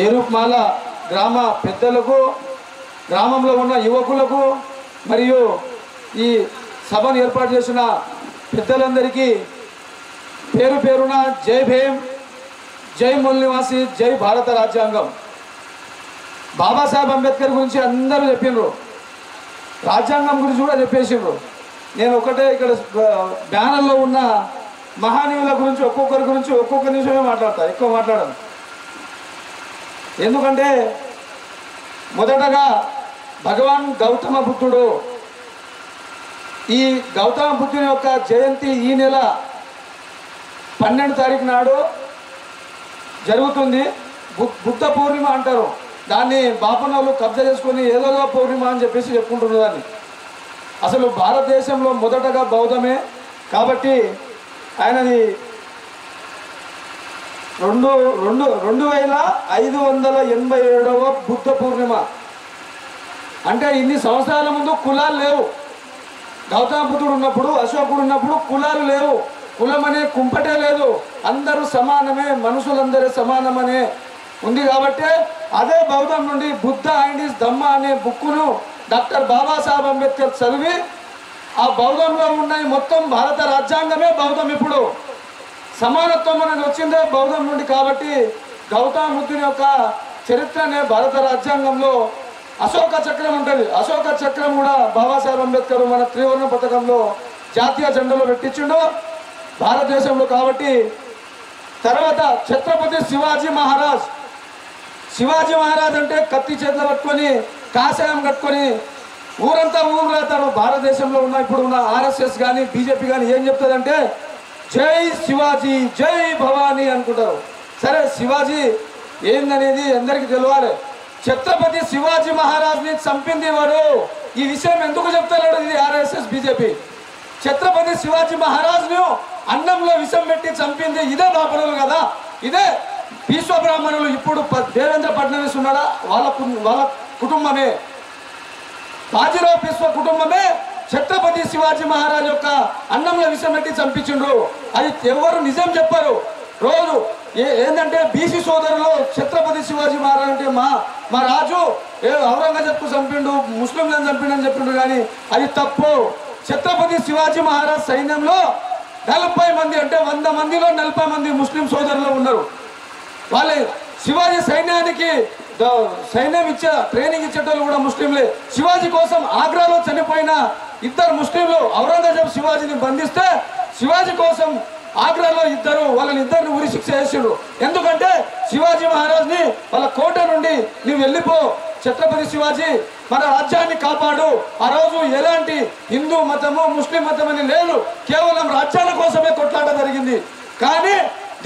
ఏరుమాల గ్రామ పెద్దలకు, గ్రామంలో ఉన్న యువకులకు మరియు ఈ సభను ఏర్పాటు చేసిన పెద్దలందరికీ పేరు పేరున జై భీమ్, జై మూల నివాసి, జై భారత రాజ్యాంగం. బాబాసాహెబ్ అంబేద్కర్ గురించి అందరూ చెప్పిండ్రు, రాజ్యాంగం గురించి కూడా చెప్పేసిండ్రు. నేను ఒకటే ఇక్కడ బ్యానర్లో ఉన్న మహానీయుల గురించి ఒక్కొక్కరి గురించి ఒక్కొక్క నిమిషమే మాట్లాడతా, ఎక్కువ మాట్లాడను. ఎందుకంటే మొదటగా భగవాన్ గౌతమ బుద్ధుడు, ఈ గౌతమ బుద్ధుని యొక్క జయంతి ఈ నెల 12 తారీఖు నాడు జరుగుతుంది. బుద్ధ పూర్ణిమ అంటారు దాన్ని. బాపనోళ్ళు కబ్జా చేసుకొని ఏదో పూర్ణిమ అని చెప్పేసి చెప్పుకుంటున్నారు దాన్ని. అసలు భారతదేశంలో మొదటగా బౌద్ధమే కాబట్టి ఆయనది 2587వ బుద్ధ పూర్ణిమ. అంటే ఇన్ని సంవత్సరాల ముందు కులాలు లేవు. గౌతమ బుద్ధుడు ఉన్నప్పుడు, అశోకుడు ఉన్నప్పుడు కులాలు లేవు, కులం అనే కుంపటే లేదు, అందరూ సమానమే, మనుషులందరూ సమానమనే ఉంది. కాబట్టి అదే బౌద్ధం నుండి బుద్ధ అండ్ హిస్ ధమ్మ అనే బుక్కును డాక్టర్ బాబాసాహెబ్ అంబేద్కర్ చదివి ఆ బౌద్ధంలో ఉన్నాయి మొత్తం భారత రాజ్యాంగమే బౌద్ధం. ఇప్పుడు సమానత్వం అనేది వచ్చిందే బౌద్ధం నుండి. కాబట్టి గౌతమ బుద్ధుని యొక్క చరిత్రనే భారత రాజ్యాంగంలో అశోక చక్రం ఉంటుంది. అశోక చక్రం కూడా బాబాసాహెబ్ అంబేద్కర్ మన త్రివర్ణ పథకంలో జాతీయ జెండాలో పెట్టించిండు భారతదేశంలో. కాబట్టి తర్వాత ఛత్రపతి శివాజీ మహారాజ్. శివాజీ మహారాజ్ అంటే కత్తి చేతిలో పట్టుకొని కాషాయం కట్టుకొని ఊరంతా ఊరులాతారు. భారతదేశంలో ఉన్న ఇప్పుడు ఉన్న ఆర్ఎస్ఎస్ కానీ బీజేపీ కానీ ఏం చెప్తుందంటే జై శివాజీ, జై భవానీ అనుకుంటారు. సరే, శివాజీ ఏందనేది అందరికీ తెలియాలి. ఛత్రపతి శివాజీ మహారాజ్ని చంపింది ఎవరు? ఈ విషయం ఎందుకు చెప్తలేడు ఇది ఆర్ఎస్ఎస్ బీజేపీ? ఛత్రపతి శివాజీ మహారాజ్ను అన్నంలో విషం పెట్టి చంపింది ఇదే బాపనులు కదా, ఇదే విశ్వబ్రాహ్మణులు. ఇప్పుడు దేవేంద్ర ఫడ్నవీస్ ఉన్నాడా, వాళ్ళ కుటుంబమే, బాజీరావు విశ్వ కుటుంబమే ఛత్రపతి శివాజీ మహారాజ్ యొక్క అన్నంలో విషం పెట్టి చంపించిండ్రు. అది ఎవరు నిజం చెప్పారు. రోజు ఏంటంటే బీసీ సోదరులు ఛత్రపతి శివాజీ మహారాజ్ అంటే మా రాజు ఔరంగజేబ్కు చంపిండు, ముస్లింలను చంపిండు అని చెప్పిండు. కానీ అది తప్పు. ఛత్రపతి శివాజీ మహారాజ్ సైన్యంలో 40 మంది, అంటే 100 మందిలో 40 మంది ముస్లిం సోదరులు ఉన్నారు. వాళ్ళే శివాజీ సైన్యానికి సైన్యం ట్రైనింగ్ ఇచ్చేటోళ్ళు కూడా ముస్లింలే. శివాజీ కోసం ఆగ్రాలో చనిపోయిన 2 ముస్లింలు ఔరంగజేబ్ శివాజీని బంధిస్తే శివాజీ కోసం ఆగ్రాలో వాళ్ళని ఇద్దరిని ఉరి శిక్ష చేసిండ్రు. ఎందుకంటే శివాజీ మహారాజ్ని వాళ్ళ కోట నుండి నువ్వు వెళ్ళిపో, ఛత్రపతి శివాజీ మన రాజ్యాన్ని కాపాడు. ఆ రోజు ఎలాంటి హిందూ మతము ముస్లిం మతం అని లేదు, కేవలం రాజ్యాల కోసమే కొట్లాట జరిగింది. కానీ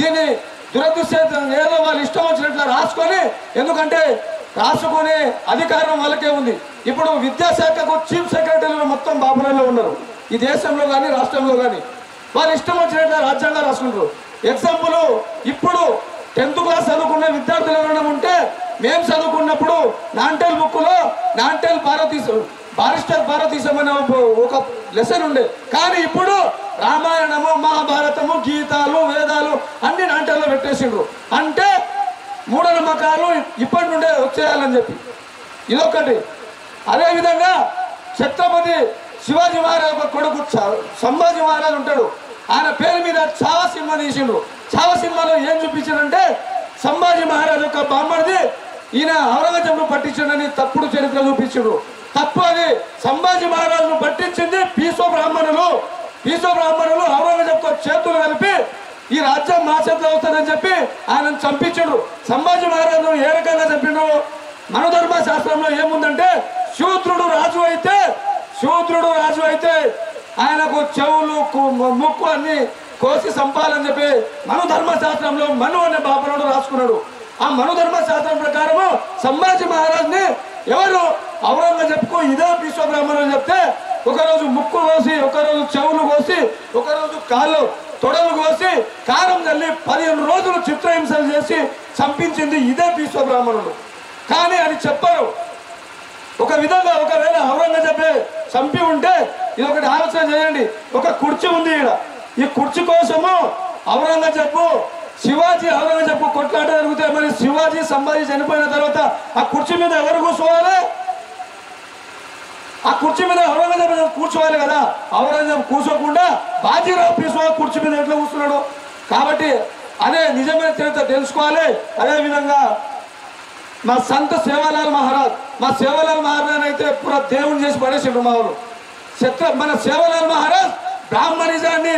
దీన్ని దురదృష్టం ఏదో వాళ్ళు ఇష్టం వచ్చినట్లు రాసుకొని, ఎందుకంటే రాసుకునే అధికారం వాళ్ళకే ఉంది. ఇప్పుడు విద్యాశాఖకు చీఫ్ సెక్రటరీలు మొత్తం బాపనలో ఉన్నారు, ఈ దేశంలో కానీ రాష్ట్రంలో కానీ. వాళ్ళు ఇష్టం వచ్చినట్లు రాజ్యాంగం రాసుకుంటారు. ఎగ్జాంపుల్, ఇప్పుడు 10th క్లాస్ చదువుకున్న విద్యార్థులు ఎవరైనా ఉంటే మేము చదువుకున్నప్పుడు నాంటెల్ బుక్లో నాంటెల్ బారిస్టర్ భారతీశం అనే ఒక లెసన్ ఉండే. కానీ ఇప్పుడు రామాయణము, మహాభారతము, గీతాలు, వేదాలు అన్ని నాంటల్లో పెట్టేసిండ్రు. అంటే మూఢనమ్మకాలు ఇప్పటి నుండే వచ్చేయాలని చెప్పి ఇదొకటి. అదేవిధంగా ఛత్రపతి శివాజీ మహారాజ్ కొడుకు సంభాజీ మహారాజ్ ఉంటాడు, ఆయన పేరు మీద చావా సినిమా తీసిండ్రు. చావా సినిమాలో ఏం చూపించారంటే సంభాజీ మహారాజ్ యొక్క బామ్మడిది ఈయన ఔరంగజేబును పట్టించాడని తప్పుడు చరిత్ర చూపించారు. తప్పు అది. సంభాజీ మహారాజును పట్టించింది విశ్వబ్రాహ్మణులు. విశ్వబ్రాహ్మణులు ఔరంగజేబుతో చేతులు కలిపి ఈ రాజ్యం మా చేతిలో అవుతుందని చెప్పి ఆయనను చంపించాడు. సంభాజీ మహారాజు ఏ రకంగా చంపిండు? మనధర్మ శాస్త్రంలో ఏముందంటే శూద్రుడు రాజు అయితే ఆయనకు చెవులు ముక్కు అన్ని కోసి చంపాలని చెప్పి మనుధర్మ శాస్త్రంలో మను అనే బాపనుడు రాసుకున్నాడు. ఆ మనుధర్మ శాస్త్రం ప్రకారము సంభాజీ మహారాజ్ని ఎవరు ఔరంగజేబుకు ఇదే విశ్వబ్రాహ్మణులు చెప్తే ఒకరోజు ముక్కు కోసి, ఒకరోజు చెవులు కోసి, ఒకరోజు కాళ్ళు తొడలు కోసి కారం చల్లి 15 రోజులు చిత్రహింసలు చేసి చంపించింది ఇదే విశ్వబ్రాహ్మణుడు. కానీ అని చెప్పారు. ఒక విధంగా ఒకవేళ ఔరంగజేబే చంపి ఉంటే ఇది ఒకటి ఆలోచన చేయండి. ఒక కుర్చీ ఉంది ఇక్కడ, ఈ కుర్చీ కోసము ఔరంగజేబు శివాజీ ఔరంగజేబు కొట్లాట జరిగితే మరి శివాజీ సంభాజీ చనిపోయిన తర్వాత ఆ కుర్చీ మీద ఎవరు కూర్చోవాలి? ఆ కుర్చీ మీద ఔరంగజేబు కూర్చోవాలి కదా. ఔరంగజేబు కూర్చోకుండా బాజీరావు పీస్వా కుర్చీ మీద ఎట్లా కూర్చున్నాడు? కాబట్టి అదే నిజమైన చరిత్ర తెలుసుకోవాలి. అదేవిధంగా మా సంత సేవాలాల్ మహారాజ్, మా సేవాలాల్ మహారాజ్ అయితే పూరా దేవుని చేసి పడేసిండు మా ఊరు. మన సేవాలాల్ మహారాజ్ బ్రాహ్మణిజాన్ని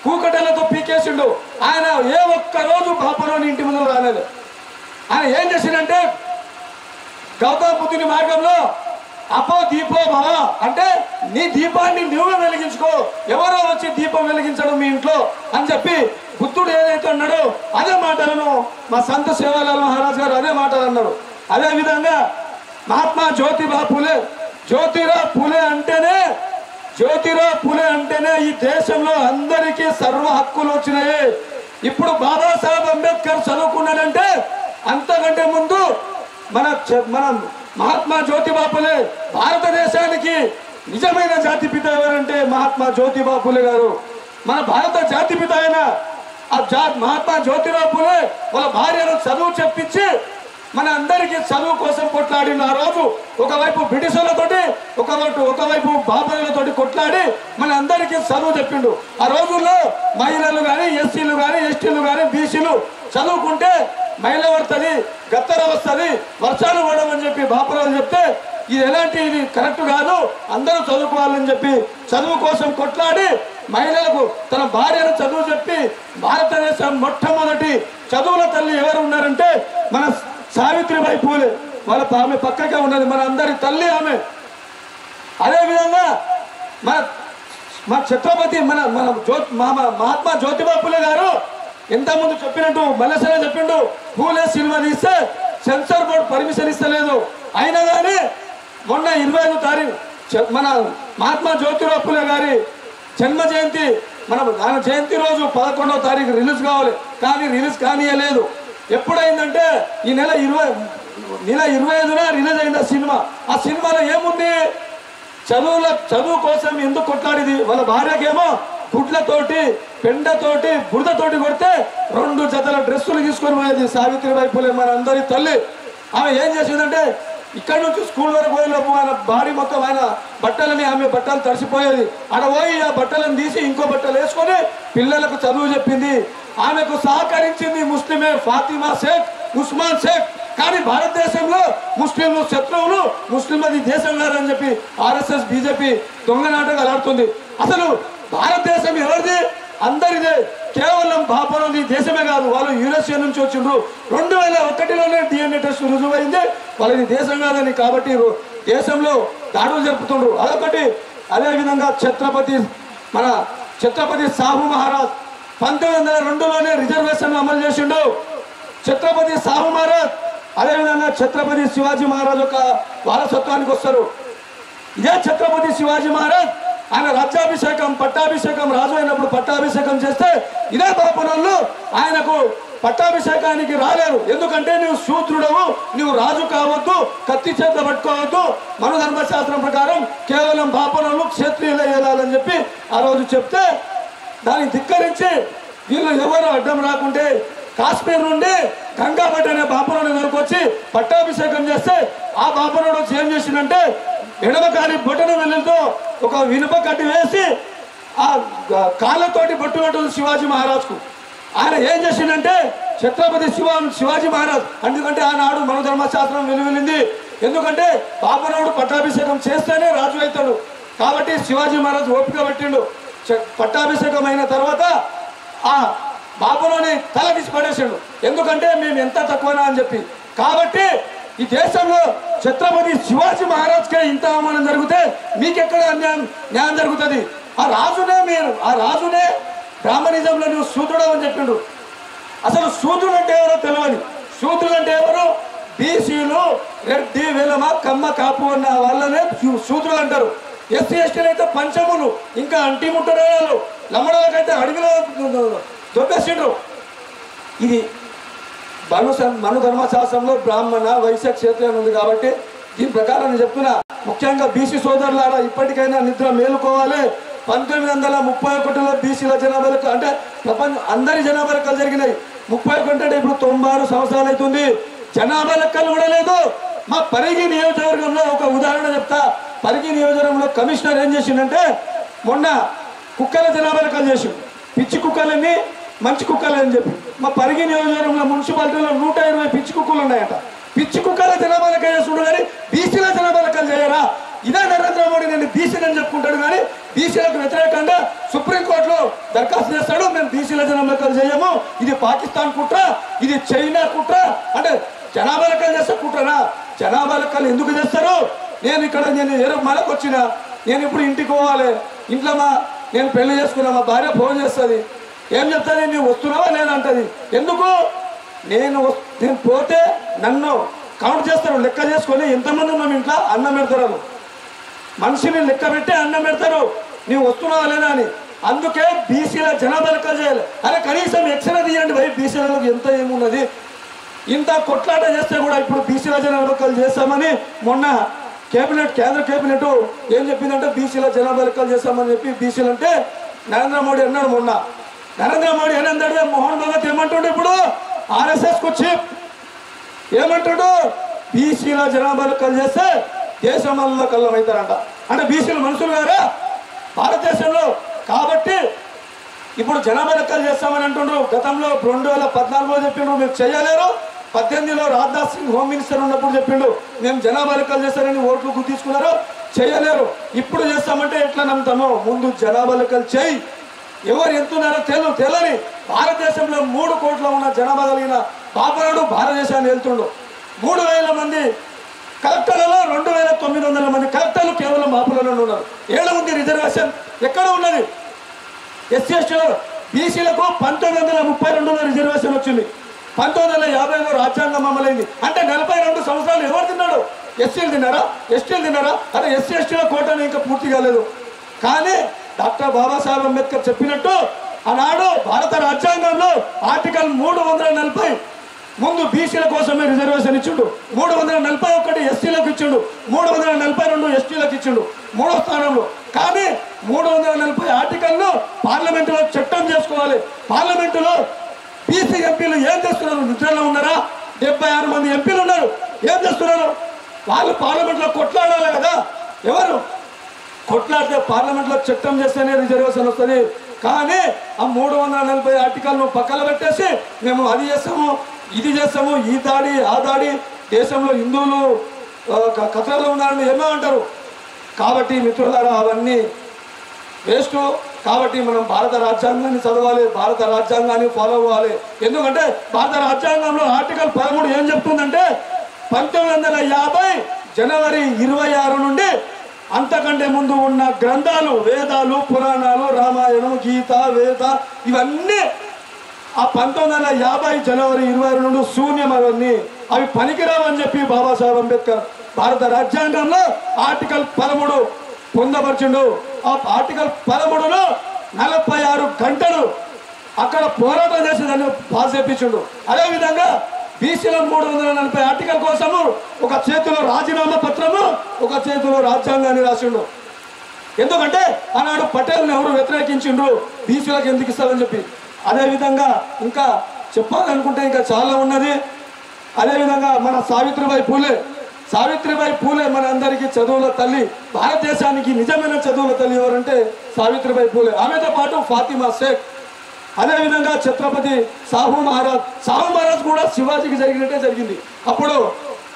కూకటలతో పీకేసిండు. ఆయన ఏ ఒక్క రోజు బాపలోని ఇంటి ముందు రాలేదు. ఆయన ఏం చేసిండంటే గౌతమ బుద్ధుని మార్గంలో అపో దీపో భవ అంటే నీ దీపాన్ని నువ్వే వెలిగించుకో, ఎవరో వచ్చి దీపం వెలిగించడం మీ ఇంట్లో అని చెప్పి బుద్ధుడు ఏదైతే అన్నాడో అదే మాటలను మా సంత సేవాలాల్ మహారాజ్ గారు అదే మాటలు అన్నారు. అదేవిధంగా మహాత్మా జ్యోతిరావు పూలే అంటేనే ఈ దేశంలో అందరికీ సర్వ హక్కులు వచ్చినాయి. ఇప్పుడు బాబాసాహెబ్ అంబేద్కర్ చదువుకున్నాడంటే అంతకంటే ముందు మన మహాత్మా జ్యోతిరావు పూలే భారతదేశానికి నిజమైన జాతిపిత ఎవరంటే మహాత్మా జ్యోతిరావు పూలే గారు. మన భారత జాతిపిత అయిన మహాత్మా జ్యోతిరావు పూలే వాళ్ళ భార్యను చదువు చెప్పించి మన అందరికీ చదువు కోసం కొట్లాడిన ఆ రోజు ఒకవైపు బ్రిటిషర్లతోటి ఒకవైపు బాబర్లతోటి కొట్లాడి మన అందరికీ చదువు చెప్పిండు. ఆ రోజుల్లో మహిళలు కానీ ఎస్సీలు కానీ ఎస్టీలు కానీ బీసీలు చదువుకుంటే మహిళ పడుతుంది, గత్తర వస్తుంది, వర్షాలు పడమని చెప్పి బాపరాలు చెప్తే ఇది ఇది కరెక్ట్ కాదు, అందరూ చదువుకోవాలని చెప్పి చదువు కోసం కొట్లాడి మహిళలకు తన భార్యను చదువు చెప్పి భారతదేశం మొట్టమొదటి చదువుల తల్లి ఎవరు ఉన్నారంటే మన సావిత్రిబాయి పూలే. ఆమె పక్కకే ఉన్నది, మన అందరి తల్లి ఆమె. అదేవిధంగా మన ఛత్రపతి మహాత్మా జ్యోతిబా పూలే గారు ఇంతకుముందు చెప్పినట్టు మల్లేశ్వర చెప్పిండు, పూలే సినిమా తీస్తే సెన్సార్ బోర్డు పర్మిషన్ ఇస్తలేదు. అయినా కానీ మొన్న 25వ తారీఖు మన మహాత్మా జ్యోతిరావు పూలే గారి జన్మ జయంతి, ఆయన జయంతి రోజు 11వ తారీఖు రిలీజ్ కావాలి, కానీ రిలీజ్ కానీయలేదు. ఎప్పుడైందంటే ఈ నెల 25న రిలీజ్ అయింది ఆ సినిమా. ఆ సినిమాలో ఏముంది? చదువు కోసం ఎందుకు కొట్లాడేది? వాళ్ళ భార్యకేమో గుడ్లతోటి పెండతోటి బురదతోటి కొడితే 2 జతల డ్రెస్సులు తీసుకొని పోయేది సావిత్రిబాయి పూలే, మన అందరి తల్లి. ఆమె ఏం చేసిందంటే ఇక్కడ నుంచి స్కూల్ వరకు పోయేలోపు ఆయన బాడీ మొత్తం ఆయన ఆమె బట్టలు తడిసిపోయేది. ఆడ పోయి ఆ బట్టలను తీసి ఇంకో బట్టలు వేసుకొని పిల్లలకు చదువు చెప్పింది. ఆమెకు సహకరించింది ముస్లిమే ఫాతిమా షేక్, ఉస్మాన్ షేక్. కానీ భారతదేశంలో ముస్లింలు శత్రువులు, ముస్లిం అది దేశం కాదని చెప్పి ఆర్ఎస్ఎస్ బీజేపీ దొంగ నాటకాలు ఆడుతుంది. అసలు భారతదేశం ఎవరిది? అందరిదే. కేవలం బాపలోని దేశమే కాదు, వాళ్ళు యుఎస్ఏ నుంచి వచ్చిండ్రు. 2001లోనే DNA టెస్ట్ రుజువైంది వాళ్ళది దేశం కాదని. కాబట్టి దేశంలో దాడులు జరుపుతుండ్రు, అదొకటి. అదేవిధంగా మన ఛత్రపతి సాహు మహారాజ్ 1902లోనే రిజర్వేషన్ అమలు చేసిండు ఛత్రపతి సాహు మహారాజ్. అదేవిధంగా ఛత్రపతి శివాజీ మహారాజ్ యొక్క వారసత్వానికి వస్తారు. ఇదే ఛత్రపతి శివాజీ మహారాజ్ ఆయన పట్టాభిషేకం రాజు అయినప్పుడు పట్టాభిషేకం చేస్తే ఇదే బాపనోళ్ళు ఆయనకు పట్టాభిషేకానికి రాలేరు. ఎందుకంటే నువ్వు శూద్రుడవు, నువ్వు రాజు కావద్దు, కత్తి చేత పట్టుకోవద్దు, మన ధర్మశాస్త్రం ప్రకారం కేవలం బాపనోళ్ళు క్షత్రియులే వెళ్ళాలని చెప్పి ఆ రోజు చెప్తే దాన్ని ధిక్కరించి వీళ్ళు ఎవరు అడ్డం రాకుంటే కాశ్మీర్ నుండి గంగాభట్ అనే బాపనోడు దొరికొచ్చి పట్టాభిషేకం చేస్తే ఆ బాపనోడు ఏం చేసిందంటే ఎడమకాలి బొట్టన వెళ్ళతో ఒక వినుప కట్టి వేసి ఆ కాళ్ళతోటి బొట్టు పెట్టదు శివాజీ మహారాజ్కు. ఆయన ఏం చేసిందంటే ఛత్రపతి శివాజీ మహారాజ్, ఎందుకంటే ఆనాడు మన ధర్మశాస్త్రం వెలువెళ్ళింది. ఎందుకంటే బాపనోడు పట్టాభిషేకం చేస్తేనే రాజు అవుతాడు. కాబట్టి శివాజీ మహారాజ్ ఓపిక పెట్టిండు. పట్టాభిషేకం అయిన తర్వాత ఆ బాపనోని తల తీసి పడేసిండు. ఎందుకంటే మేము ఎంత తక్కువనా అని చెప్పి. కాబట్టి ఈ దేశంలో ఛత్రపతి శివాజీ మహారాజ్కే ఇంత అవమానం జరిగితే మీకెక్కడ న్యాయం జరుగుతుంది? ఆ రాజునే బ్రాహ్మణిజంలో నువ్వు శూద్రుడు అని చెప్పిండు. అసలు శూద్రుడు అంటే ఎవరో తెలియని. శూద్రులు అంటే ఎవరు? బీసీలు, రెడ్డి, వెలమ, కమ్మ, కాపు అన్న వాళ్ళనే శూద్రులు అంటారు. ఎస్సీ ఎస్టీలు అయితే పంచములు, ఇంకా అంటి ముట్టడాలు, లమ్మడాలకైతే అడవిలో దొబ్బేసిండ్రు. ఇది మను ధర్మశాస్త్రంలో బ్రాహ్మణ వైశ్య క్షేత్రం ఉంది. కాబట్టి దీని ప్రకారం నేను చెప్తున్నా, ముఖ్యంగా బీసీ సోదరులారా ఇప్పటికైనా నిద్ర మేలుకోవాలి. 1931లో బీసీల జనాభా లెక్క అంటే ప్రపంచం అందరి జనాభా లెక్కలు జరిగినాయి. 30 కంటే ఇప్పుడు 96 సంవత్సరాలు అవుతుంది. జనాభా లెక్కలు కూడా లేదు. మా పరిగి నియోజకవర్గంలో ఒక ఉదాహరణ చెప్తా. పరిగి నియోజకవర్గంలో కమిషనర్ ఏం చేసిండంటే మొన్న కుక్కల జనాభా లెక్కలు చేసిండు. పిచ్చి కుక్కలన్నీ మంచి కుక్కలు అని చెప్పి మా పరిగి నియోజకవర్గంలో మున్సిపాలిటీలో 120 పిచ్చి కుక్కలు ఉన్నాయట. పిచ్చి కుక్కల జనాభా లెక్క చేస్తుండు కానీ బీసీల జనాభా లెక్కలు చేయరా? ఇదే నరేంద్ర మోడీ నేను బీసీలని చెప్పుకుంటాడు కానీ బీసీలకు వ్యతిరేకంగా సుప్రీంకోర్టులో దరఖాస్తు చేస్తాడు. మేము బీసీల జనాభా లెక్కలు చేయము, ఇది పాకిస్తాన్ కుట్ర, ఇది చైనా కుట్ర. అంటే జనాభా లెక్కలు చేస్తే కుట్రనా? జనాభా లెక్కలు ఎందుకు చేస్తారు? నేను ఇక్కడ మనకు వచ్చిన నేను ఇప్పుడు ఇంటికి పోవాలి. ఇంట్లో నేను పెళ్లి చేసుకున్నా, మా భార్య ఫోన్ చేస్తుంది. ఏం చెప్తాను, నువ్వు వస్తున్నావా లేదంటది. ఎందుకు? నేను పోతే నన్ను కౌంట్ చేస్తారు, లెక్క చేసుకొని ఎంతమంది ఉన్నాం ఇంట్లో అన్నం పెడతారు. మనిషిని లెక్క పెట్టి అన్నం పెడతారు, నువ్వు వస్తున్నావా లేదా అని. అందుకే బీసీల జనాభా లెక్కలు చేయాలి. అరే కనీసం ఎక్స్రే తీయండి భయ్, బీసీలకు ఎంత ఏమున్నది. ఇంత కొట్లాట చేస్తే కూడా ఇప్పుడు బీసీల జనాభా లెక్కలు చేస్తామని మొన్న కేంద్ర కేబినెట్ ఏం చెప్పిందంటే బీసీల జనాభా లెక్కలు చేస్తామని చెప్పి బీసీలు అంటే నరేంద్ర మోడీ అన్నాడు. మొన్న నరేంద్ర మోడీ ఏనందాడు, మోహన్ భగవత్ ఏమంటాడు ఇప్పుడు ఆర్ఎస్ఎస్కు చీఫ్ ఏమంటాడు, బీసీల జనాభా లెక్కలు చేస్తే దేశంలో కళ్ళం అవుతారంట. అంటే బీసీలు మనుషులు గారా భారతదేశంలో? కాబట్టి ఇప్పుడు జనాభా లెక్కలు చేస్తామని అంటుండ్రు. గతంలో 2014లో చెప్పిండ్రు మీరు చేయలేరు. 18లో రాజ్నాథ్ సింగ్ హోమ్ మినిస్టర్ ఉన్నప్పుడు చెప్పిండు మేము జనాభా లెక్కలు చేస్తారని ఓట్లు గుర్తించుకున్నారు, చేయలేరు. ఇప్పుడు చేస్తామంటే ఎట్లా నమ్ముతామో? ముందు జనాభా లెక్కలు చేయి. ఎవరు ఎంతున్నారో తెలని భారతదేశంలో 3 కోట్ల ఉన్న జనాభా కలిగిన బాపరాడు భారతదేశాన్ని వెళ్తుండు. 3000 మంది కలెక్టర్లలో 2900 మంది కలెక్టర్లు కేవలం బాపులలో ఉన్నారు. ఏడ ఉంది రిజర్వేషన్? ఎక్కడ ఉన్నది? ఎస్సీ ఎస్టీలో బీసీలకు 1932లో రిజర్వేషన్ వచ్చింది. 1950లో రాజ్యాంగం అమలైంది. అంటే 42 సంవత్సరాలు ఎవరు తిన్నాడు? ఎస్సీలు తిన్నారా? ఎస్టీలు తిన్నారా? అదే ఎస్సీ ఎస్టీల కోటని ఇంకా పూర్తి కాలేదు. కానీ డాక్టర్ బాబాసాహెబ్ అంబేద్కర్ చెప్పినట్టు ఆనాడు భారత రాజ్యాంగంలో ఆర్టికల్ 340 ముందు బీసీల కోసమే రిజర్వేషన్ ఇచ్చిండు. 341 ఎస్సీలకు ఇచ్చిండు, 342 ఎస్టీలకు ఇచ్చిండు 3వ స్థానంలో. కానీ 340 ఆర్టికల్ను పార్లమెంటులో చట్టం చేసుకోవాలి. పార్లమెంటులో బీసీ ఎంపీలు ఏం చేస్తున్నారు? నిద్రలో ఉన్నారా? 76 మంది ఎంపీలు ఉన్నారు. ఏం చేస్తున్నారు? వాళ్ళు పార్లమెంట్లో కొట్లాడాలి కదా. ఎవరు కొట్లాడితే పార్లమెంట్లో చట్టం చేస్తేనే రిజర్వేషన్ వస్తుంది. కానీ ఆ 340 ఆర్టికల్ను పక్కన పెట్టేసి మేము అది చేస్తాము, ఇది చేస్తాము, ఈ దాడి ఆ దాడి, దేశంలో హిందువులు కథలో ఉన్నారని ఏమో అంటారు. కాబట్టి మిత్రులారా అవన్నీ వేస్ట్. కాబట్టి మనం భారత రాజ్యాంగాన్ని చదవాలి, భారత రాజ్యాంగాన్ని ఫాలో అవ్వాలి. ఎందుకంటే భారత రాజ్యాంగంలో ఆర్టికల్ 13 ఏం చెప్తుందంటే 1950 జనవరి 26 నుండి అంతకంటే ముందు ఉన్న గ్రంథాలు, వేదాలు, పురాణాలు, రామాయణం, గీత, వేద ఇవన్నీ ఆ 1950 జనవరి 26 నుండి శూన్యం. అవన్నీ అవి పనికిరావని చెప్పి బాబాసాహెబ్ అంబేద్కర్ భారత రాజ్యాంగంలో ఆర్టికల్ 13 పొందపరిచిండు. ఆ ఆర్టికల్ 13లో 46 గంటలు అక్కడ పోరాటం చేసి దాన్ని పాస్ చేయించిండు. అదేవిధంగా బీసీలో 340 ఆర్టికల్ కోసము ఒక చేతిలో రాజీనామా పత్రము, ఒక చేతిలో రాజ్యాంగాన్ని రాసిండు. ఎందుకంటే ఆనాడు పటేల్ని ఎవరు వ్యతిరేకించిండ్రు, బీసీలకు ఎందుకు ఇస్తారని చెప్పి. అదేవిధంగా ఇంకా చెప్పాలనుకుంటే ఇంకా చాలా ఉన్నది. అదేవిధంగా మన సావిత్రిబాయి పూలే మన అందరికీ చదువుల తల్లి. భారతదేశానికి నిజమైన చదువుల తల్లి ఎవరంటే సావిత్రిబాయి పూలే. ఆమెతో పాటు ఫాతిమా షేక్, అదేవిధంగా ఛత్రపతి సాహు మహారాజ్ కూడా శివాజీకి జరిగినట్టే జరిగింది. అప్పుడు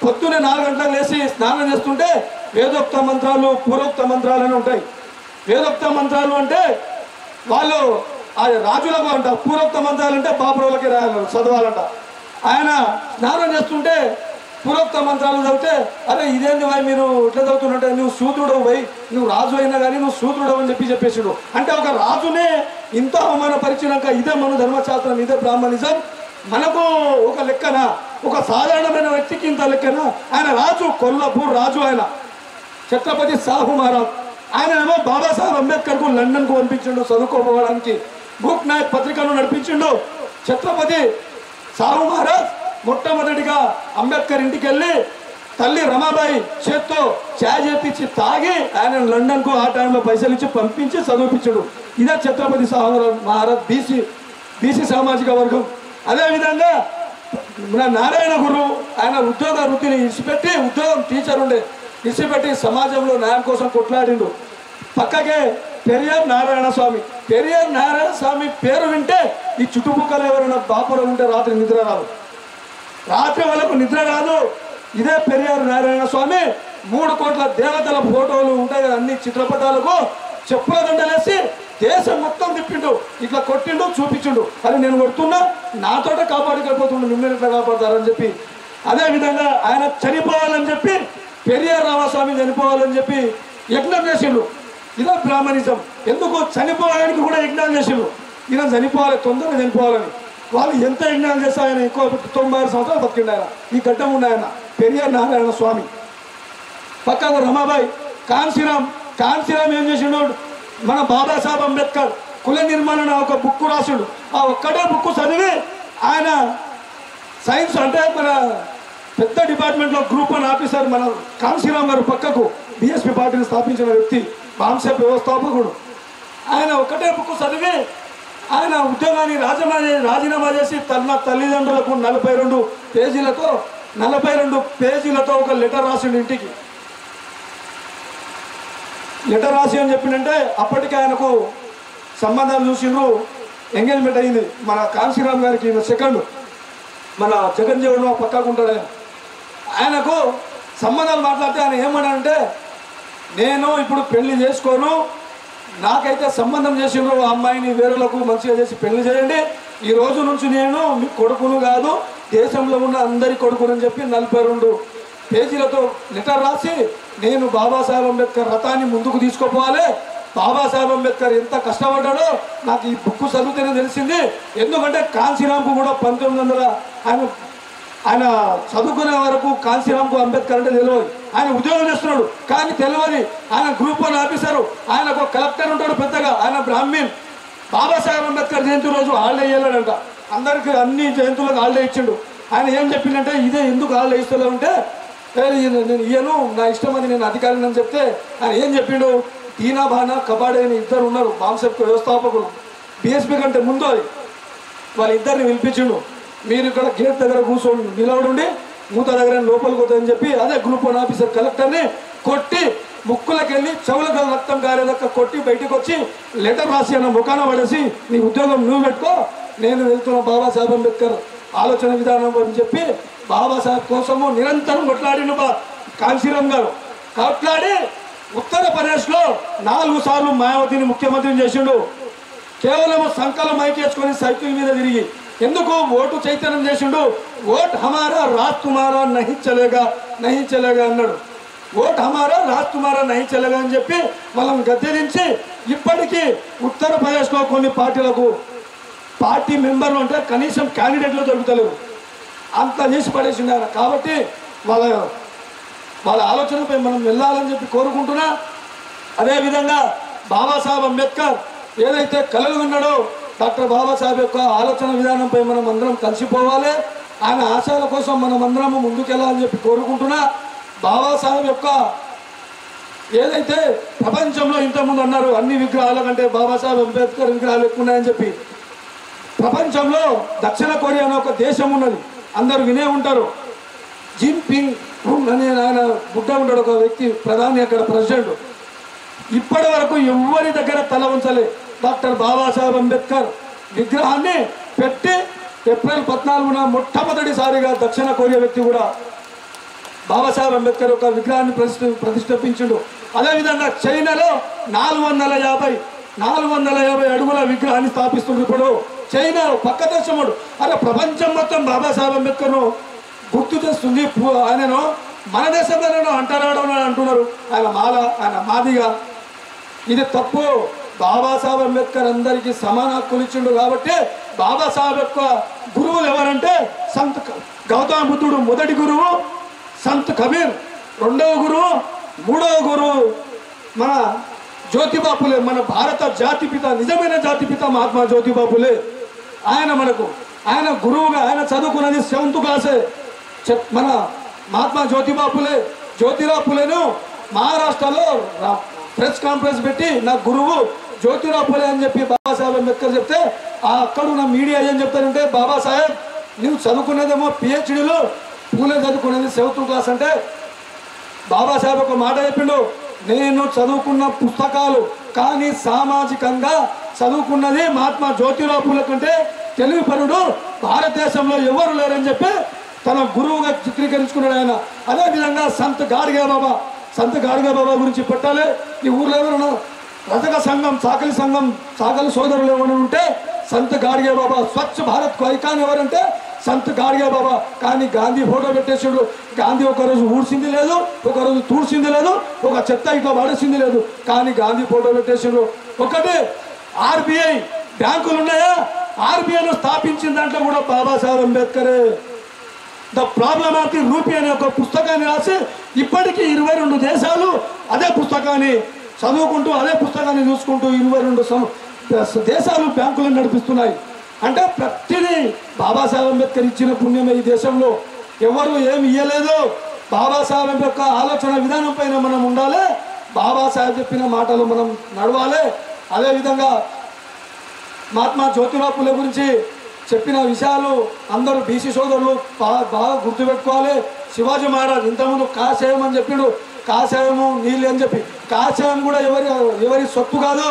పొద్దున్నే 4 గంటలకు లేచి స్నానం చేస్తుంటే వేదోక్త మంత్రాలు, పూర్వోక్త మంత్రాలు అని ఉంటాయి. వేదోక్త మంత్రాలు అంటే వాళ్ళు రాజులకు అంట, పూర్వోక్త మంత్రాలు అంటే బాపురావులకి చదవాలంట. ఆయన స్నానం చేస్తుంటే పూర్వోక్త మంత్రాలు చదివితే అరే ఇదేంది భాయ్ మీరు ఇట్లా చదువుతున్నట్టే, నువ్వు శూద్రుడవు భాయ్, నువ్వు రాజు అయినా కానీ నువ్వు శూద్రుడవు అని చెప్పేసాడు. అంటే ఒక రాజునే ఇంత అవమానపరిచినాక ఇదే మన ధర్మశాస్త్రం, ఇదే బ్రాహ్మణిజం మనకు ఒక లెక్కన, ఒక సాధారణమైన వ్యక్తికి ఇంత లెక్కన. ఆయన రాజు, కొల్లాపూర్ రాజు ఆయన ఛత్రపతి సాహు మహారాజ్. ఆయన ఏమో బాబాసాహెబ్ అంబేద్కర్కు లండన్కు పంపించిండు చదువుకోపోవడానికి. బుక్ నాయక్ పత్రికను నడిపించిండు. ఛత్రపతి సాహు మహారాజ్ మొట్టమొదటిగా అంబేద్కర్ ఇంటికి వెళ్ళి తల్లి రమాబాయి చేత్తో చాయ్ చేపించి తాగి ఆయన లండన్కు ఆ టైంలో పైసలు ఇచ్చి పంపించి చదివిపించాడు. ఇదే ఛత్రపతి సాహు మహారాజ్ బీసీ సామాజిక వర్గం. అదేవిధంగా మన నారాయణ గురు ఆయన ఉద్యోగ వృత్తిని ఇడిచిపెట్టి ఉద్యోగం టీచర్ ఉండే ఇడిచిపెట్టి సమాజంలో న్యాయం కోసం కొట్లాడిండు. పక్కకే పెరియార్ నారాయణ స్వామి. పెరియార్ నారాయణ స్వామి పేరు వింటే ఈ చుట్టుపక్కల ఎవరైనా బాపురం ఉంటే రాత్రి నిద్ర రాదు, రాత్రి వాళ్ళకు నిద్ర రాదు. ఇదే పెరియార్ నారాయణ స్వామి 3 కోట్ల దేవతల ఫోటోలు ఉంటాయి కదా అన్ని చిత్రపటాలకు చెప్పుల దండలేసి దేశం మొత్తం తిప్పిండు, ఇట్లా కొట్టిండు, చూపించిండు. అది నేను కొడుతున్నా నాతోటే కాపాడుకెళ్ళిపోతుండు, మిమ్మల్ని ఇట్లా కాపాడతారని చెప్పి. అదేవిధంగా ఆయన చనిపోవాలని చెప్పి పెరియార్ రామస్వామి చనిపోవాలని చెప్పి యజ్ఞం చేసిండు. ఇదే బ్రాహ్మణిజం. ఎందుకు చనిపోవడానికి కూడా యజ్ఞాలు చేసిండు. ఈయన చనిపోవాలి, తొందరగా చనిపోవాలని. వాళ్ళు ఎంత యజ్ఞాలు చేస్తే ఆయన ఎక్కువ 96 సంవత్సరాలు బతికిండు. ఆయన ఈ గడ్డం ఉన్నాయన పెరియార్ నారాయణ స్వామి. పక్కకు రమాబాయి కాన్సీరామ్. కాన్సీరామ్ ఏం చేసిండు, మన బాబాసాహెబ్ అంబేద్కర్ కుల నిర్మాణ ఒక బుక్ రాసిండు. ఆ ఒక్కటే బుక్ చదివి ఆయన సైన్స్ అంటే మన పెద్ద డిపార్ట్మెంట్లో గ్రూప్ 1 ఆఫీసర్ మన కాన్సీరామ్ గారు పక్కకు బీఎస్పీ పార్టీని స్థాపించిన వ్యక్తి, బాంసెప్ వ్యవస్థాపకుడు. ఆయన ఒకటే బుక్ చదివి ఆయన ఉద్యోగాన్ని రాజీనామా చేసి తన తల్లిదండ్రులకు 42 పేజీలతో ఒక లెటర్ రాసిండు. ఇంటికి లెటర్ రాసి అని చెప్పిందంటే అప్పటికే ఆయనకు సంబంధాలు చూసిండ్రు, ఎంగేజ్మెంట్ అయింది. మన కాన్సీరామ్ గారికి సెకండ్ మన జగన్ జీవన్ పక్కకు ఉంటాడు. ఆయనకు సంబంధాలు మాట్లాడితే ఆయన ఏమన్నాడంటే, నేను ఇప్పుడు పెళ్లి చేసుకోను, నాకైతే సంబంధం చేసిండ్రు ఆ అమ్మాయిని వేరేలకు మంచిగా చేసి పెళ్లి చేయండి, ఈ రోజు నుంచి నేను మీ కొడుకును కాదు దేశంలో ఉన్న అందరి కొడుకునని చెప్పి 42 పేజీలతో లెటర్ రాసి నేను బాబాసాహెబ్ అంబేద్కర్ రథాన్ని ముందుకు తీసుకుపోవాలి, బాబాసాహెబ్ అంబేద్కర్ ఎంత కష్టపడ్డాడో నాకు ఈ బుక్ చదివితేనే తెలిసింది. ఎందుకంటే కాన్సీరామ్కు కూడా 1900 ఆయన చదువుకునే వరకు కాన్సీరామ్కు అంబేద్కర్ అంటే తెలియదు. ఆయన ఉద్యోగం చేస్తున్నాడు కానీ తెలియదు. ఆయన గ్రూప్ 1 ఆఫీసరు, ఆయనకు కలెక్టర్ ఉంటాడు పెద్దగా, ఆయన బ్రాహ్మణ్. బాబాసాహెబ్ అంబేద్కర్ జయంతి రోజు హాలిడే ఇవ్వలేడంట, అందరికి అన్ని జయంతులకు హాలిడే ఇచ్చిండు. ఆయన ఏం చెప్పిందంటే, ఇదే ఎందుకు హాలిడే ఇస్తలేవు అంటే, నేను ఇయ్యను, నా ఇష్టం అని నేను అధికారిని అని చెప్తే ఆయన ఏం చెప్పిండు, దీనా బానా కబాడే అని 2 ఉన్నారు బాంసెప్ వ్యవస్థాపకులు, బీఎస్పీ కంటే ముందు. అది వాళ్ళిద్దరిని పిలిపించిండు, మీరు ఇక్కడ గేట్ దగ్గర కూర్చోండి, నిలబడి మూత దగ్గర లోపలికి పోతాయని చెప్పి అదే గ్రూప్ 1 ఆఫీసర్ కలెక్టర్ని కొట్టి ముక్కులకు వెళ్ళి చెవులకు రక్తం కారేదక్క కొట్టి బయటకు వచ్చి లెటర్ రాసి అన్న ముఖాన పడేసి నీ ఉద్యోగం నువ్వు పెట్టుకో, నేను వెళ్తున్నా బాబాసాహెబ్ అంబేద్కర్ ఆలోచన విధానం అని చెప్పి బాబాసాహెబ్ కోసము నిరంతరం కొట్లాడిన కాన్సీరామ్ గారు. కొట్లాడి ఉత్తరప్రదేశ్లో 4 సార్లు మాయావతిని ముఖ్యమంత్రిని చేసిండు. కేవలం సంకలం మైకేసుకొని సైకిల్ మీద తిరిగి. ఎందుకు ఓటు చైతన్యం చేసిండు. ఓట్ హమారా రాజ్ తుమారా నహి చలేగా అన్నాడు. ఓట్ హమారా రాజ్ తుమారా నహి చలేగా అని చెప్పి వాళ్ళని గద్దెరించి ఇప్పటికీ ఉత్తరప్రదేశ్లో కొన్ని పార్టీలకు పార్టీ మెంబర్లు అంటే కనీసం క్యాండిడేట్లు దొరుకుతలేరు, అంత చేసి పడేసింది ఆయన. కాబట్టి వాళ్ళ ఆలోచనపై మనం వెళ్ళాలని చెప్పి కోరుకుంటున్నా. అదేవిధంగా బాబాసాహెబ్ అంబేద్కర్ ఏదైతే కలలు విన్నాడో డాక్టర్ బాబాసాహెబ్ యొక్క ఆలోచన విధానంపై మనం అందరం కలిసిపోవాలి, ఆయన ఆశయాల కోసం మనం అందరం ముందుకెళ్ళాలని చెప్పి కోరుకుంటున్నా. బాబాసాహెబ్ యొక్క ఏదైతే ప్రపంచంలో ఇంతకుముందు అన్నారు అన్ని విగ్రహాల కంటే బాబాసాహెబ్ అంబేద్కర్ విగ్రహాలు ఎక్కువ ఉన్నాయని చెప్పి, ప్రపంచంలో దక్షిణ కొరియా అనే ఒక దేశం ఉన్నది, అందరూ వినే ఉంటారు. జిన్పింగ్ అనే ఆయన బుడ్డ ఉంటాడు ఒక వ్యక్తి, ప్రధాని అక్కడ ప్రెసిడెంట్. ఇప్పటి వరకు ఎవరి దగ్గర తల ఉంచలే. డాక్టర్ బాబాసాహెబ్ అంబేద్కర్ విగ్రహాన్ని పెట్టి ఏప్రిల్ 14న మొట్టమొదటిసారిగా దక్షిణ కొరియా వ్యక్తి కూడా బాబాసాహెబ్ అంబేద్కర్ యొక్క విగ్రహాన్ని ప్రతిష్ఠించిండు. అదేవిధంగా చైనాలో 450 అడుగుల విగ్రహాన్ని స్థాపిస్తుండ్రు. ఇప్పుడు చైనా పక్క దేశముడు అరే ప్రపంచం మొత్తం బాబాసాహెబ్ అంబేద్కర్ను గుర్తు చేస్తుంది. ఆయనను మన దేశంలోనే అంటారాడు అంటున్నారు. ఆయన మాల, ఆయన మాదిగా, ఇది తప్పు. బాబాసాహెబ్ అంబేద్కర్ అందరికీ సమాన హక్కులు ఇచ్చిండు. కాబట్టి బాబాసాహెబ్ యొక్క గురువులు ఎవరంటే సంత్ గౌతమ బుద్ధుడు మొదటి గురువు, సంత్ కబీర్ రెండవ గురువు, మూడవ గురువు మన జ్యోతిబా ఫులే, మన భారత జాతిపిత, నిజమైన జాతిపిత మహాత్మా జ్యోతిబా ఫులే. ఆయన గురువుగా ఆయన చదువుకున్నది 7th క్లాసే. మన మహాత్మా జ్యోతిబా ఫులే, జ్యోతిరావు ఫులేను మహారాష్ట్రలో ప్రెస్ కాన్ఫరెన్స్ పెట్టి నా గురువు జ్యోతిరావు పూలే అని చెప్పి బాబాసాహెబ్ అంబేద్కర్ చెప్తే అక్కడ ఉన్న మీడియా ఏం చెప్తారంటే బాబాసాహెబ్ నువ్వు చదువుకునేదేమో పిహెచ్డీలు, పూలే చదువుకునేది 7th క్లాస్ అంటే బాబాసాహెబ్ ఒక మాట చెప్పిండు, నేను చదువుకున్న పుస్తకాలు కానీ సామాజికంగా చదువుకున్నది మహాత్మా జ్యోతిరావు పూలే కంటే తెలివిపరుడు భారతదేశంలో ఎవరు లేరని చెప్పి తన గురువుగా చిత్రీకరించుకున్నాడు ఆయన. అదేవిధంగా సంత్ గాడ్గే బాబా గురించి పెట్టాలి. ఈ ఊర్లో ఎవరైనా రజక సంఘం, చాకలి సోదరులు ఎవరైనా ఉంటే సంత్ గాడ్గే బాబా. స్వచ్ఛ భారత్ ఐకాన్ ఎవరంటే సంత్ గాడ్గే బాబా. కానీ గాంధీ ఫోటో పెట్టేసాడు. గాంధీ ఒకరోజు ఊడ్చింది లేదు, ఒకరోజు తూడ్చింది లేదు, ఒక చెత్త ఇట్లా పడేసింది లేదు, కానీ గాంధీ ఫోటో పెట్టేసాడు. ఒకటి ఆర్బీఐ బ్యాంకులు ఉన్నాయా, ఆర్బీఐను స్థాపించిన దాంట్లో కూడా బాబాసాహెబ్ అంబేద్కరే. The problem of the rupee అనే ఒక పుస్తకాన్ని రాసి ఇప్పటికీ 22 దేశాలు అదే పుస్తకాన్ని చదువుకుంటూ అదే పుస్తకాన్ని చూసుకుంటూ 22 దేశాలు బ్యాంకులను నడిపిస్తున్నాయి. అంటే ప్రతిదీ బాబాసాహెబ్ అంబేద్కర్ ఇచ్చిన పుణ్యమే. ఈ దేశంలో ఎవరు ఏమి ఇయ్యలేదు. బాబాసాహెబ్ అంబేద్కర్ ఆలోచన విధానం పైన మనం ఉండాలి, బాబాసాహెబ్ చెప్పిన మాటలు మనం నడవాలి. అదేవిధంగా మహాత్మా జ్యోతిరావు పూలే గురించి చెప్పిన విషయాలు అందరూ బీసీ సోదరులు బాగా గుర్తుపెట్టుకోవాలి. శివాజీ మహారాజ్ ఇంతకుముందు కాషాయం అని చెప్పిండు, కాషాయము నీళ్ళు అని చెప్పి, కాషాయం కూడా ఎవరి సొత్తు కాదు.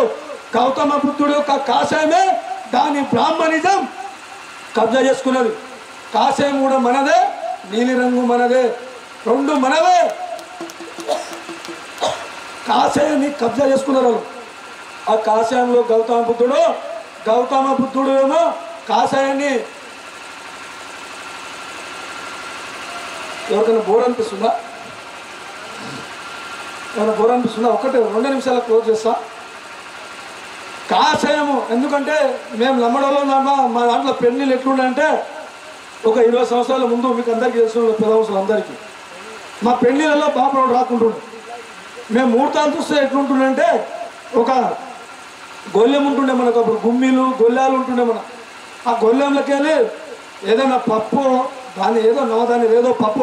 గౌతమ బుద్ధుడు యొక్క కాషాయమే దాని బ్రాహ్మణిజం కబ్జా చేసుకున్నది. కాషాయం కూడా మనదే, నీలి రంగు మనదే, రెండు మనవే. కాషాయాన్ని కబ్జా చేసుకున్నారు. ఆ కాషాయంలో గౌతమ బుద్ధుడు ఏమో కాషాయాన్ని ఎవరికైనా బోర్ అనిపిస్తుందా? ఒకటి 2 నిమిషాలు క్లోజ్ చేస్తా. కాషాయము ఎందుకంటే మేము నమ్మడంలో మా దాంట్లో పెళ్ళిళ్ళు ఎట్లుండంటే ఒక 20 సంవత్సరాల ముందు మీకు అందరికీ తెలుసు, పెద్దవసలు అందరికీ మా పెళ్ళిళ్ళలో బాపరాడు రాకుంటుండే. మేము ముహూర్తాలు చూస్తే ఎట్లుంటుండంటే ఒక గొల్లెం ఉంటుండే మనకు, అప్పుడు గుమ్మిలు గొల్లాలు ఉంటుండే మన. ఆ గొల్లెంలోకి వెళ్ళి ఏదైనా పప్పు దాన్ని ఏదో పప్పు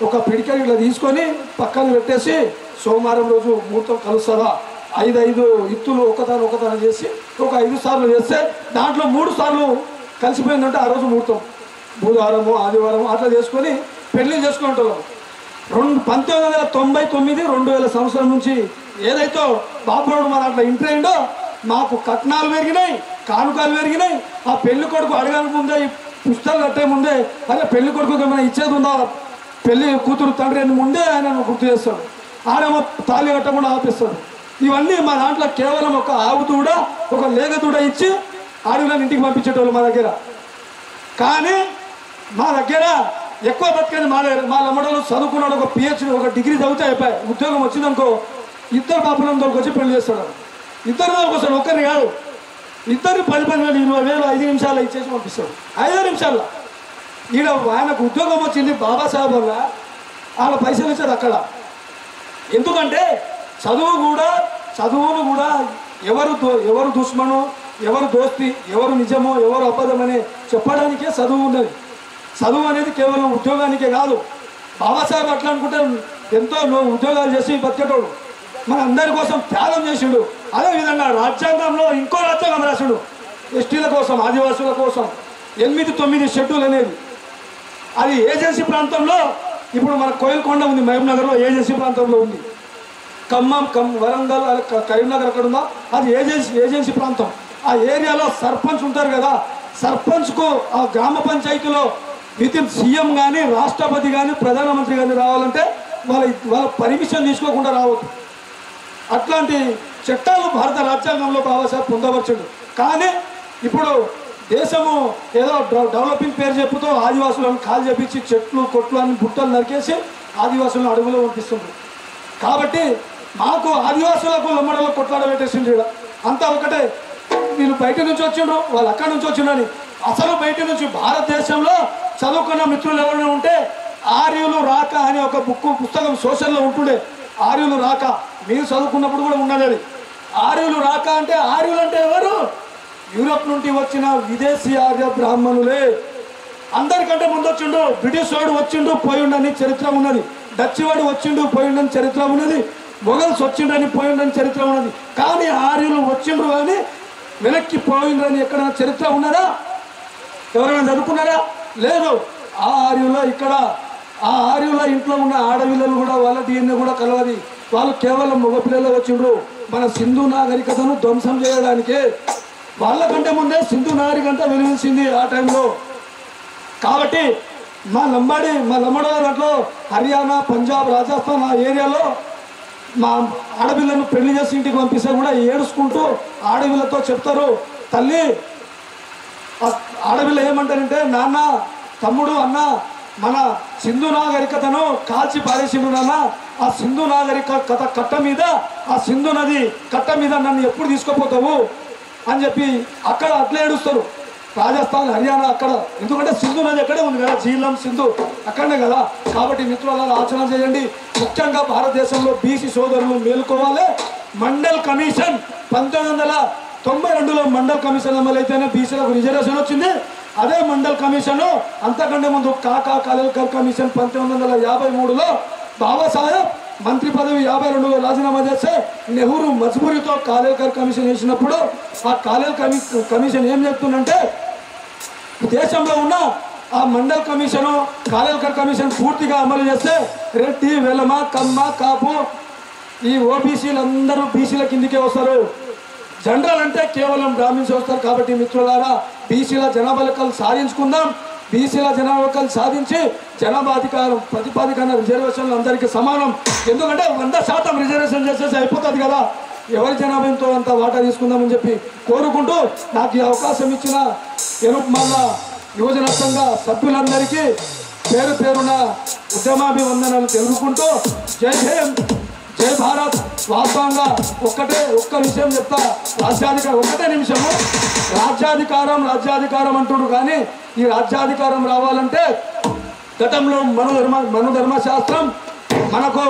ఒక పిడికెడు ఇట్లా తీసుకొని పక్కన పెట్టేసి సోమవారం రోజు ముహూర్తం కలుస్తుందా 5 ఇత్తులు ఒకదాని చేసి ఒక 5 సార్లు చేస్తే దాంట్లో 3 సార్లు కలిసిపోయిందంటే ఆ రోజు ముహూర్తం. బుధవారము ఆదివారము అట్లా చేసుకొని పెళ్లి చేసుకుంటాం. 1999 2000 సంవత్సరం నుంచి ఏదైతే బాపురాడు మన అట్లా ఎంట్రీ అయిందో మాకు కట్నాలు పెరిగినాయి, కానుకలు పెరిగినాయి. ఆ పెళ్లి కొడుకు అడగక ముందే, ఈ పుస్తకాలు కట్టే ముందే అదే పెళ్లి కొడుకు ఏమైనా ఇచ్చేది ఉందా, పెళ్లి కూతురు తండ్రి అని ముందే ఆయన గుర్తు చేస్తాడు. ఆడేమో తాళి కట్టకుండా ఆపిస్తాడు. ఇవన్నీ మా దాంట్లో కేవలం ఒక ఆవు దూడ, ఒక లేగ దూడ ఇచ్చి ఆడవిని ఇంటికి పంపించేటోళ్ళు మా దగ్గర. కానీ మా దగ్గర ఎక్కువ బతికేది మా లమ్మడోళ్ళు చదువుకున్నాడు, ఒక పిహెచ్డీ ఒక డిగ్రీ చదివితే అయిపోయి ఉద్యోగం వచ్చిందనుకో 2 బాపులంతో వచ్చి పెళ్లి చేస్తాడు. 2 వస్తాడు, ఒకరిని కాదు, 2 10,000 20,000 5 నిమిషాలు ఇచ్చేసి పంపిస్తాడు. 5 నిమిషాల్లో ఈడ ఆయనకు ఉద్యోగం వచ్చింది బాబాసాహెబ్ వల్ల, వాళ్ళ పైసలు ఇచ్చారు అక్కడ. ఎందుకంటే చదువును కూడా ఎవరు దుష్మను, ఎవరు దోస్తి, ఎవరు నిజమో ఎవరు అబద్ధమని చెప్పడానికే చదువు ఉన్నది. చదువు అనేది కేవలం ఉద్యోగానికే కాదు. బాబాసాహెబ్ అట్లా అనుకుంటే ఎంతో ఉద్యోగాలు చేసి బతికేటోడు, మన అందరి కోసం త్యాగం చేసిండు. అదేవిధంగా రాజ్యాంగంలో ఇంకో రాజ్యాంగం రాసిండు, ఎస్టీల కోసం, ఆదివాసుల కోసం 8-9 షెడ్యూల్ అనేది. అది ఏజెన్సీ ప్రాంతంలో, ఇప్పుడు మన కోయిల్కొండ ఉంది, మహబూబ్నగర్లో ఏజెన్సీ ప్రాంతంలో ఉంది. ఖమ్మం, వరంగల్, కరీంనగర్ అక్కడ ఉందా, అది ఏజెన్సీ ప్రాంతం. ఆ ఏరియాలో సర్పంచ్ ఉంటారు కదా, సర్పంచ్కు ఆ గ్రామ పంచాయతీలో వితిన్ సీఎం కానీ, రాష్ట్రపతి కానీ, ప్రధానమంత్రి కానీ రావాలంటే వాళ్ళ పర్మిషన్ తీసుకోకుండా రావద్దు. అట్లాంటి చట్టాలు భారత రాజ్యాంగంలో బాబాసాహెబ్ పొందవచ్చుడు. కానీ ఇప్పుడు దేశము ఏదో డెవలపింగ్ పేరు చెప్పుతూ ఆదివాసులను కాలు చేపించి చెట్లు కొట్లు అని బుట్టలు నరికేసి ఆదివాసులను అడుగులో పంపిస్తుంది. కాబట్టి మాకు ఆదివాసులకు లమ్మడలో కొట్లాడ పెట్టేసిండు. అంతా ఒకటే, వీళ్ళు బయట నుంచి వచ్చిండ్రు, వాళ్ళు అక్కడి నుంచి వచ్చిండని. అసలు బయట నుంచి భారతదేశంలో చదువుకున్న మిత్రులు ఎవరైనా ఉంటే ఆర్యులు రాక అనే ఒక పుస్తకం సోషల్లో ఉంటుండే. ఆర్యులు రాక, మీరు చదువుకున్నప్పుడు కూడా ఉన్నది. ఆర్యులు రాక అంటే ఆర్యులు అంటే ఎవరు? యూరోప్ నుండి వచ్చిన విదేశీ ఆర్య బ్రాహ్మణులే. అందరికంటే ముందు వచ్చిండు. బ్రిటిష్ వాడు వచ్చిండు పోయిండని చరిత్ర ఉన్నది, డచ్ వాడు వచ్చిండు పోయిండని చరిత్ర ఉన్నది, మొఘల్స్ వచ్చిండ్రని పోయిండ్రని చరిత్ర ఉన్నది. కానీ ఆర్యులు వచ్చిండ్రు కానీ వెనక్కి పోయిండ్రని ఎక్కడైనా చరిత్ర ఉన్నదా? ఎవరైనా చదువుకున్నారా? లేదు. ఆ ఆర్యుల ఇక్కడ ఆ ఆర్యుల ఇంట్లో ఉన్న ఆడపిల్లలు కూడా వాళ్ళ DNA కూడా కలవది. వాళ్ళు కేవలం మగపిల్లలు వచ్చిండ్రు మన సింధు నాగరికతను ధ్వంసం చేయడానికి. వాళ్ళకంటే ముందే సింధు నాగరికత వెలిసింది ఆ టైంలో. కాబట్టి మా లంబాడోల దాంట్లో హర్యానా, పంజాబ్, రాజస్థాన్ ఆ ఏరియాలో మా ఆడపిల్లను పెళ్లి చేసి ఇంటికి పంపిస్తే కూడా ఏడుచుకుంటూ ఆడపిల్లతో చెప్తారు, తల్లి ఆడపిల్ల ఏమంటారంటే, నాన్న, తమ్ముడు, అన్న, మన సింధు నాగరికతను కాల్చి పారేసిండు నాన్న. ఆ సింధు నాగరికత కట్ట మీద, ఆ సింధు నది కట్ట మీద నన్ను ఎప్పుడు తీసుకుపోతావు అని చెప్పి అక్కడ అట్లా ఏడుస్తారు. రాజస్థాన్, హర్యానా అక్కడ, ఎందుకంటే సింధు నది అక్కడే ఉంది కదా, జీలం సింధు అక్కడనే కదా. కాబట్టి మిత్రులారా ఆచరణ చేయండి. ముఖ్యంగా భారతదేశంలో బీసీ సోదరులు మేలుకోవాలి. మండల్ కమిషన్ 1992లో మండల్ కమిషన్ అమలైతేనే బీసీలకు రిజర్వేషన్ వచ్చింది. అదే మండల్ కమిషన్ అంతకంటే ముందు కాకా కాలేల్కర్ కమిషన్ 1953లో బాబాసాహెబ్ మంత్రి పదవి 52లో రాజీనామా చేస్తే నెహ్రూ మజ్బూరితో కాలేల్కర్ కమిషన్ వేసినప్పుడు ఆ కమిషన్ ఏం చెప్తుందంటే, దేశంలో ఉన్న ఆ మండల్ కమిషను, కాలేల్కర్ కమిషన్ పూర్తిగా అమలు చేస్తే రెడ్డి, వెలమ, కమ్మ, కాపు ఈ ఓబీసీలు అందరూ బీసీల కిందికే వస్తారు. జనరల్ అంటే కేవలం బ్రాహ్మిన్స్ వస్తారు. కాబట్టి మిత్రులారా బీసీల జనాభా లెక్కలు సాధించుకుందాం. బీసీల జనాభా లెక్కలు సాధించి జనాభాధికారం ప్రతిపాదికన రిజర్వేషన్లు అందరికీ సమానం. ఎందుకంటే 100% రిజర్వేషన్ చేసేసి అయిపోతుంది కదా. ఎవరి జనాభా ఎంతో అంత వాటా తీసుకుందామని చెప్పి కోరుకుంటూ నాకు ఈ అవకాశం ఇచ్చిన ఎరుపుమల్ల యువజన సంఘ సభ్యులందరికీ పేరు పేరున ఉద్యమాభివందనాలు తెలుపుకుంటూ జై భీమ్, జై భారత్. వాస్తవంగా ఒక్క విషయం చెప్తా. ఒకటే నిమిషము. రాజ్యాధికారం అంటుడు కానీ ఈ రాజ్యాధికారం రావాలంటే గతంలో మనుధర్మశాస్త్రం మనకు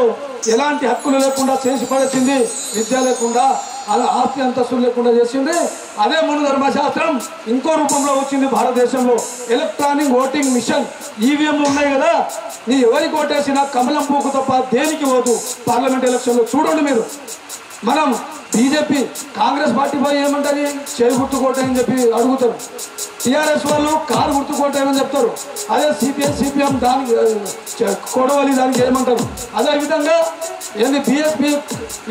ఎలాంటి హక్కులు లేకుండా చేసి పడేసింది. విద్య లేకుండా, అలా ఆస్తి అంతస్తులు లేకుండా చేసింది. అదే మనుధర్మశాస్త్రం ఇంకో రూపంలో వచ్చింది భారతదేశంలో. ఎలక్ట్రానిక్ ఓటింగ్ మిషన్, ఈవీఎంలు ఉన్నాయి కదా. నీ ఎవరికి ఓటేసినా కమలం పూకు తప్ప దేనికి పోదు పార్లమెంట్ ఎలక్షన్లో. చూడండి మీరు, మనం బీజేపీ కాంగ్రెస్ పార్టీ పోయి ఏమంటుంది, చేయి గుర్తు కోటని చెప్పి అడుగుతారు. టీఆర్ఎస్ వాళ్ళు కారు గుర్తు కోటని చెప్తారు. అదే సిపిఎం దానికి కొడవలి దానికి ఏమంటారు. అదేవిధంగా ఏంది బీఎస్పీ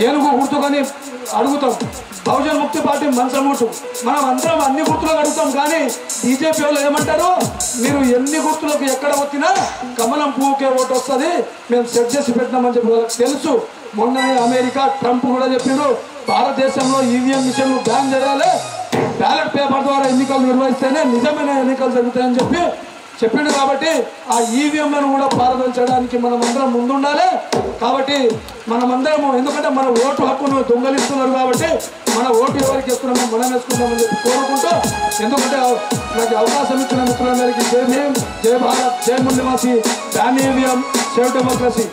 ఏనుగు గుర్తుకొని అడుగుతాం. బహుజన్ ముక్తి పార్టీ మంచం గుర్తు. మనం అందరం అన్ని గుర్తులకు అడుగుతాం. కానీ బీజేపీ వాళ్ళు ఏమంటారు, మీరు ఎన్ని గుర్తులకు ఎక్కడ వచ్చినా కమలం పువ్వుకే ఓటు వస్తుంది, మేము సెట్ చేసి పెట్టినామని చెప్పి వాళ్ళకి తెలుసు. మొన్న అమెరికా ట్రంప్ కూడా చెప్పిండు, భారతదేశంలో ఈవీఎం మిషన్లు బ్యాన్ చేయాలి, బ్యాలెట్ పేపర్ ద్వారా ఎన్నికలు నిర్వహిస్తేనే నిజమైన ఎన్నికలు జరుగుతాయని చెప్పిండు. కాబట్టి ఆ ఈవీఎంలను కూడా పారదర్శించడానికి మనమందరం ముందుండాలి. కాబట్టి మనమందరము, ఎందుకంటే మన ఓటు హక్కును దొంగలిస్తున్నారు కాబట్టి మన ఓటు ఎవరికి వేస్తున్నామో మనం వేసుకుంటామని చెప్పి కోరుకుంటూ, ఎందుకంటే నాకు అవకాశం ఇచ్చిన మిత్రులందరికీ జై భీమ్, జై భారత్, జై ముండిమాసి, బ్యాన్ ఈవీఎం, సేవ్ డెమోక్రసీ.